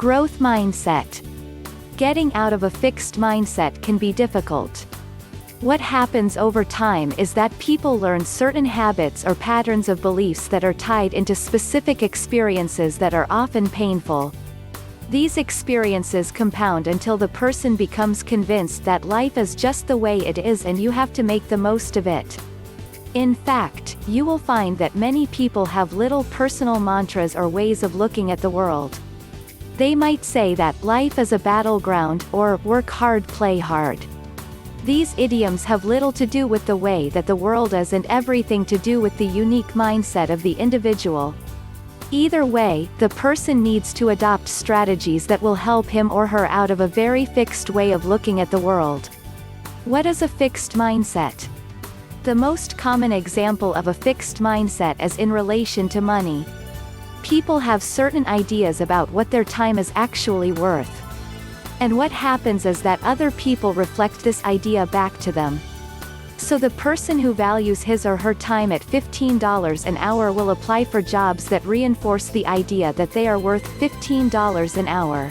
Growth mindset. Getting out of a fixed mindset can be difficult. What happens over time is that people learn certain habits or patterns of beliefs that are tied into specific experiences that are often painful. These experiences compound until the person becomes convinced that life is just the way it is and you have to make the most of it. In fact, you will find that many people have little personal mantras or ways of looking at the world. They might say that life is a battleground, or work hard, play hard. These idioms have little to do with the way that the world is and everything to do with the unique mindset of the individual. Either way, the person needs to adopt strategies that will help him or her out of a very fixed way of looking at the world. What is a fixed mindset? The most common example of a fixed mindset is in relation to money. People have certain ideas about what their time is actually worth. And what happens is that other people reflect this idea back to them. So the person who values his or her time at $15 an hour will apply for jobs that reinforce the idea that they are worth $15 an hour.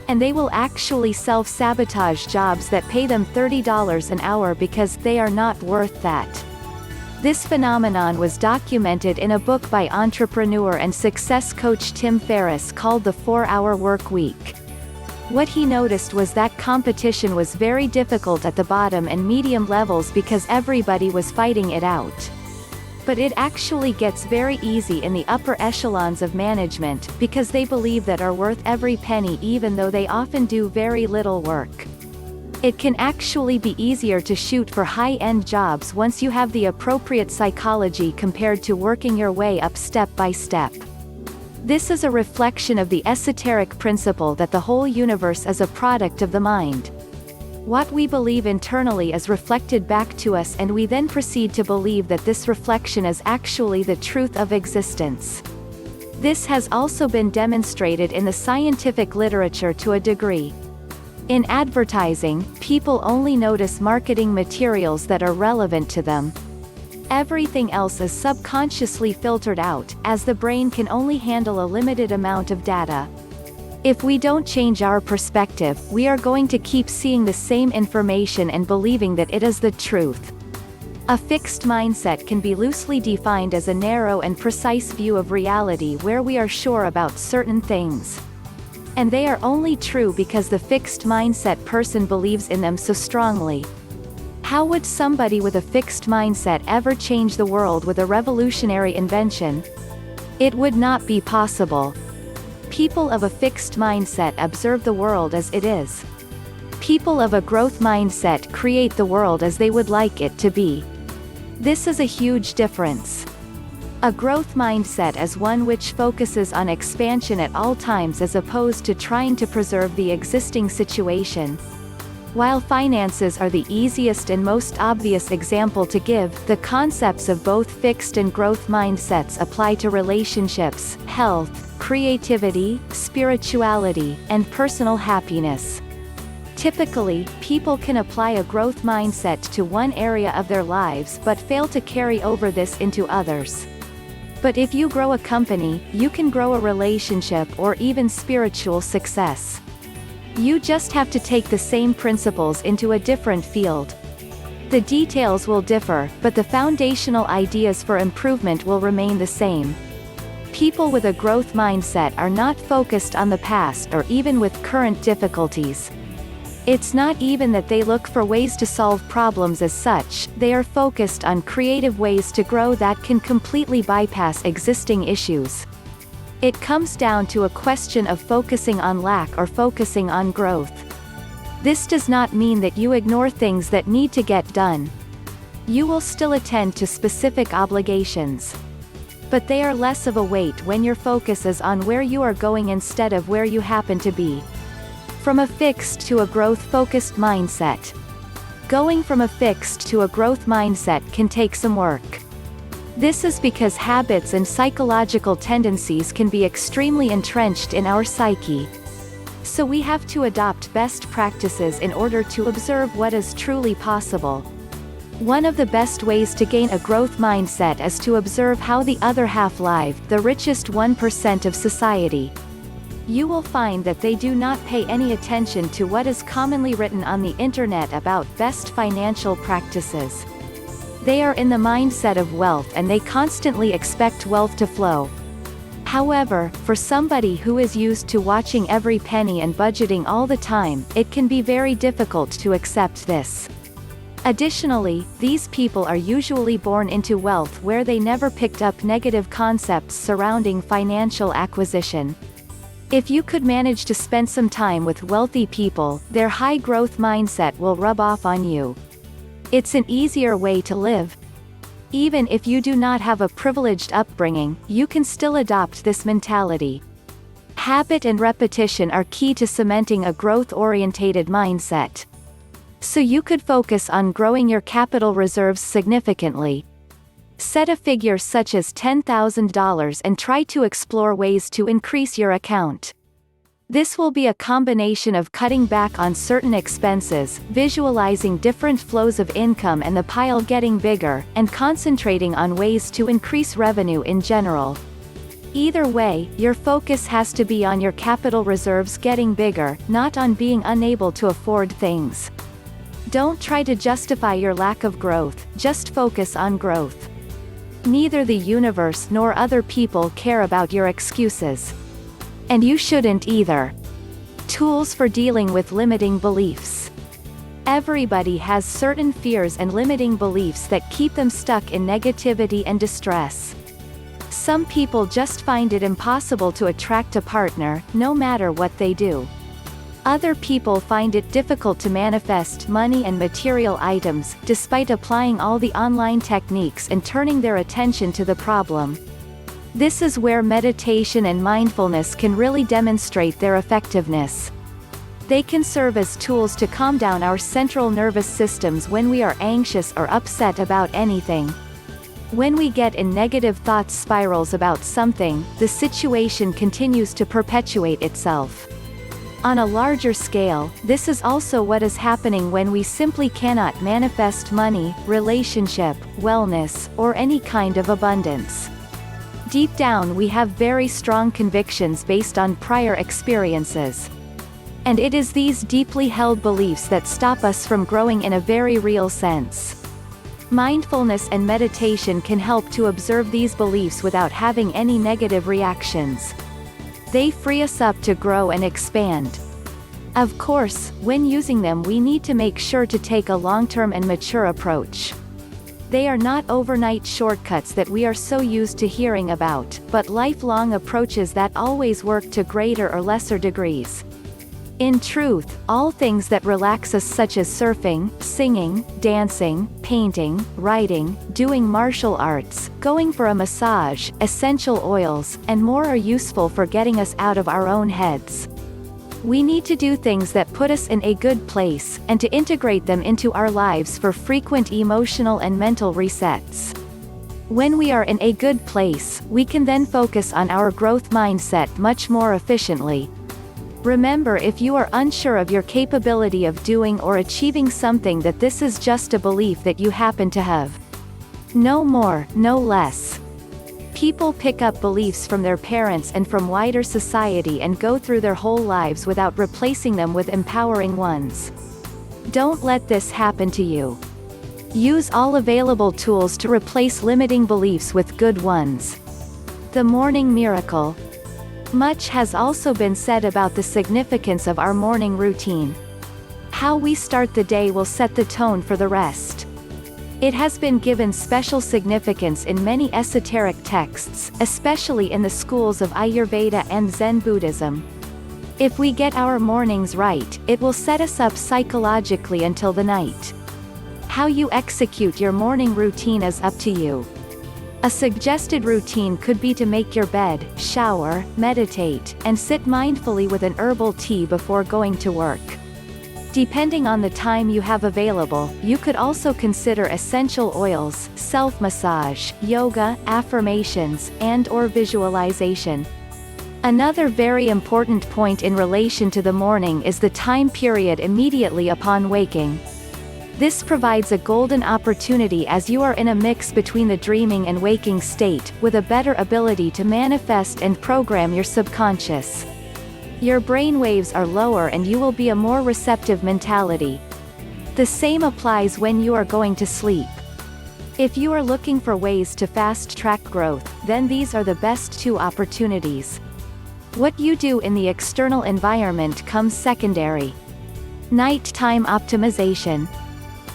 And they will actually self-sabotage jobs that pay them $30 an hour because they are not worth that. This phenomenon was documented in a book by entrepreneur and success coach Tim Ferriss called The 4-Hour Work Week. What he noticed was that competition was very difficult at the bottom and medium levels because everybody was fighting it out. But it actually gets very easy in the upper echelons of management, because they believe that are worth every penny even though they often do very little work. It can actually be easier to shoot for high-end jobs once you have the appropriate psychology compared to working your way up step by step. This is a reflection of the esoteric principle that the whole universe is a product of the mind. What we believe internally is reflected back to us, and we then proceed to believe that this reflection is actually the truth of existence. This has also been demonstrated in the scientific literature to a degree. In advertising, people only notice marketing materials that are relevant to them. Everything else is subconsciously filtered out, as the brain can only handle a limited amount of data. If we don't change our perspective, we are going to keep seeing the same information and believing that it is the truth. A fixed mindset can be loosely defined as a narrow and precise view of reality where we are sure about certain things. And they are only true because the fixed mindset person believes in them so strongly. How would somebody with a fixed mindset ever change the world with a revolutionary invention? It would not be possible. People of a fixed mindset observe the world as it is. People of a growth mindset create the world as they would like it to be. This is a huge difference. A growth mindset is one which focuses on expansion at all times as opposed to trying to preserve the existing situation. While finances are the easiest and most obvious example to give, the concepts of both fixed and growth mindsets apply to relationships, health, creativity, spirituality, and personal happiness. Typically, people can apply a growth mindset to one area of their lives but fail to carry over this into others. But if you grow a company, you can grow a relationship or even spiritual success. You just have to take the same principles into a different field. The details will differ, but the foundational ideas for improvement will remain the same. People with a growth mindset are not focused on the past or even with current difficulties. It's not even that they look for ways to solve problems as such, they are focused on creative ways to grow that can completely bypass existing issues. It comes down to a question of focusing on lack or focusing on growth. This does not mean that you ignore things that need to get done. You will still attend to specific obligations. But they are less of a weight when your focus is on where you are going instead of where you happen to be. From a fixed to a growth-focused mindset. Going from a fixed to a growth mindset can take some work. This is because habits and psychological tendencies can be extremely entrenched in our psyche. So we have to adopt best practices in order to observe what is truly possible. One of the best ways to gain a growth mindset is to observe how the other half live, the richest 1% of society. you will find that they do not pay any attention to what is commonly written on the internet about best financial practices. They are in the mindset of wealth and they constantly expect wealth to flow. However, for somebody who is used to watching every penny and budgeting all the time, it can be very difficult to accept this. Additionally, these people are usually born into wealth where they never picked up negative concepts surrounding financial acquisition. If you could manage to spend some time with wealthy people, their high-growth mindset will rub off on you. It's an easier way to live. Even if you do not have a privileged upbringing, you can still adopt this mentality. Habit and repetition are key to cementing a growth-orientated mindset. So you could focus on growing your capital reserves significantly. Set a figure such as $10,000 and try to explore ways to increase your account. This will be a combination of cutting back on certain expenses, visualizing different flows of income and the pile getting bigger, and concentrating on ways to increase revenue in general. Either way, your focus has to be on your capital reserves getting bigger, not on being unable to afford things. Don't try to justify your lack of growth, just focus on growth. Neither the universe nor other people care about your excuses. And you shouldn't either. Tools for dealing with limiting beliefs. Everybody has certain fears and limiting beliefs that keep them stuck in negativity and distress. Some people just find it impossible to attract a partner, no matter what they do. Other people find it difficult to manifest money and material items, despite applying all the online techniques and turning their attention to the problem. This is where meditation and mindfulness can really demonstrate their effectiveness. They can serve as tools to calm down our central nervous systems when we are anxious or upset about anything. When we get in negative thought spirals about something, the situation continues to perpetuate itself. On a larger scale, this is also what is happening when we simply cannot manifest money, relationship, wellness, or any kind of abundance. Deep down we have very strong convictions based on prior experiences. And it is these deeply held beliefs that stop us from growing in a very real sense. Mindfulness and meditation can help to observe these beliefs without having any negative reactions. They free us up to grow and expand. Of course, when using them we need to make sure to take a long-term and mature approach. They are not overnight shortcuts that we are so used to hearing about, but lifelong approaches that always work to greater or lesser degrees. In truth, all things that relax us such as surfing, singing, dancing, painting, writing, doing martial arts, going for a massage, essential oils, and more are useful for getting us out of our own heads. We need to do things that put us in a good place, and to integrate them into our lives for frequent emotional and mental resets. When we are in a good place, we can then focus on our growth mindset much more efficiently. Remember, if you are unsure of your capability of doing or achieving something, that this is just a belief that you happen to have. No more, no less. People pick up beliefs from their parents and from wider society and go through their whole lives without replacing them with empowering ones. Don't let this happen to you. Use all available tools to replace limiting beliefs with good ones. The morning miracle. Much has also been said about the significance of our morning routine. How we start the day will set the tone for the rest. It has been given special significance in many esoteric texts, especially in the schools of Ayurveda and Zen Buddhism. If we get our mornings right, it will set us up psychologically until the night. How you execute your morning routine is up to you. A suggested routine could be to make your bed, shower, meditate, and sit mindfully with an herbal tea before going to work. Depending on the time you have available, you could also consider essential oils, self-massage, yoga, affirmations, and/or visualization. Another very important point in relation to the morning is the time period immediately upon waking. This provides a golden opportunity as you are in a mix between the dreaming and waking state, with a better ability to manifest and program your subconscious. Your brain waves are lower and you will be a more receptive mentality. The same applies when you are going to sleep. If you are looking for ways to fast-track growth, then these are the best two opportunities. What you do in the external environment comes secondary. Nighttime optimization.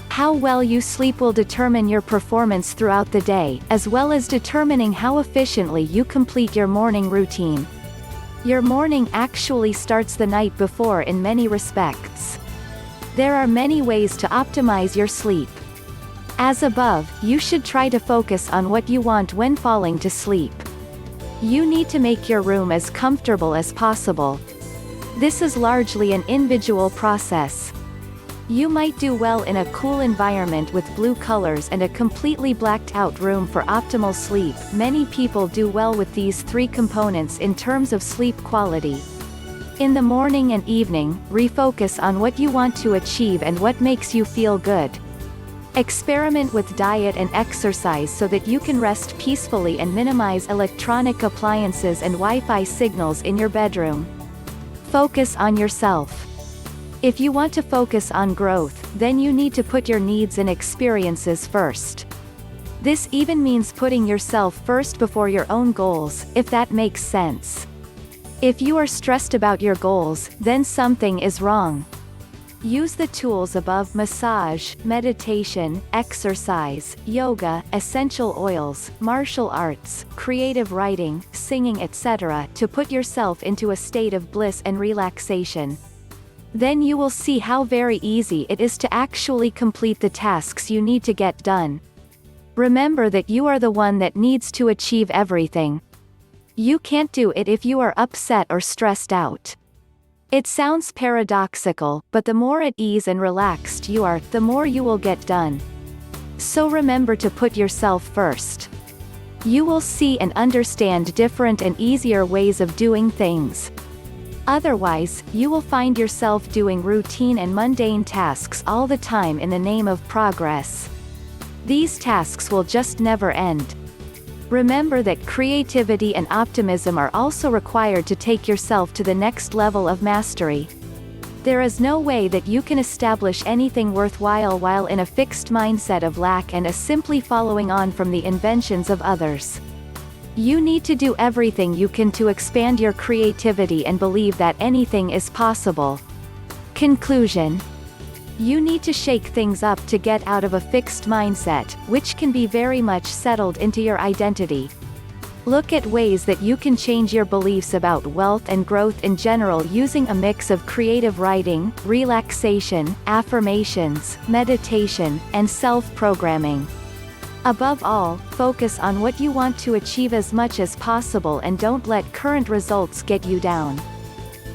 How well you sleep will determine your performance throughout the day, as well as determining how efficiently you complete your morning routine. Your morning actually starts the night before in many respects. There are many ways to optimize your sleep. As above, you should try to focus on what you want when falling to sleep. You need to make your room as comfortable as possible. This is largely an individual process. You might do well in a cool environment with blue colors and a completely blacked out room for optimal sleep. Many people do well with these three components in terms of sleep quality. In the morning and evening, refocus on what you want to achieve and what makes you feel good. Experiment with diet and exercise so that you can rest peacefully and minimize electronic appliances and Wi-Fi signals in your bedroom. Focus on yourself. If you want to focus on growth, then you need to put your needs and experiences first. This even means putting yourself first before your own goals, if that makes sense. If you are stressed about your goals, then something is wrong. Use the tools above: massage, meditation, exercise, yoga, essential oils, martial arts, creative writing, singing, etc. to put yourself into a state of bliss and relaxation. Then you will see how very easy it is to actually complete the tasks you need to get done. Remember that you are the one that needs to achieve everything. You can't do it if you are upset or stressed out. It sounds paradoxical, but the more at ease and relaxed you are, the more you will get done. So remember to put yourself first. You will see and understand different and easier ways of doing things. Otherwise, you will find yourself doing routine and mundane tasks all the time in the name of progress. These tasks will just never end. Remember that creativity and optimism are also required to take yourself to the next level of mastery. There is no way that you can establish anything worthwhile while in a fixed mindset of lack and simply following on from the inventions of others. You need to do everything you can to expand your creativity and believe that anything is possible. Conclusion. You need to shake things up to get out of a fixed mindset, which can be very much settled into your identity. Look at ways that you can change your beliefs about wealth and growth in general using a mix of creative writing, relaxation, affirmations, meditation, and self-programming. Above all, focus on what you want to achieve as much as possible and don't let current results get you down.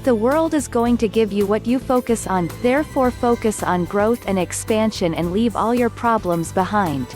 The world is going to give you what you focus on, therefore focus on growth and expansion and leave all your problems behind.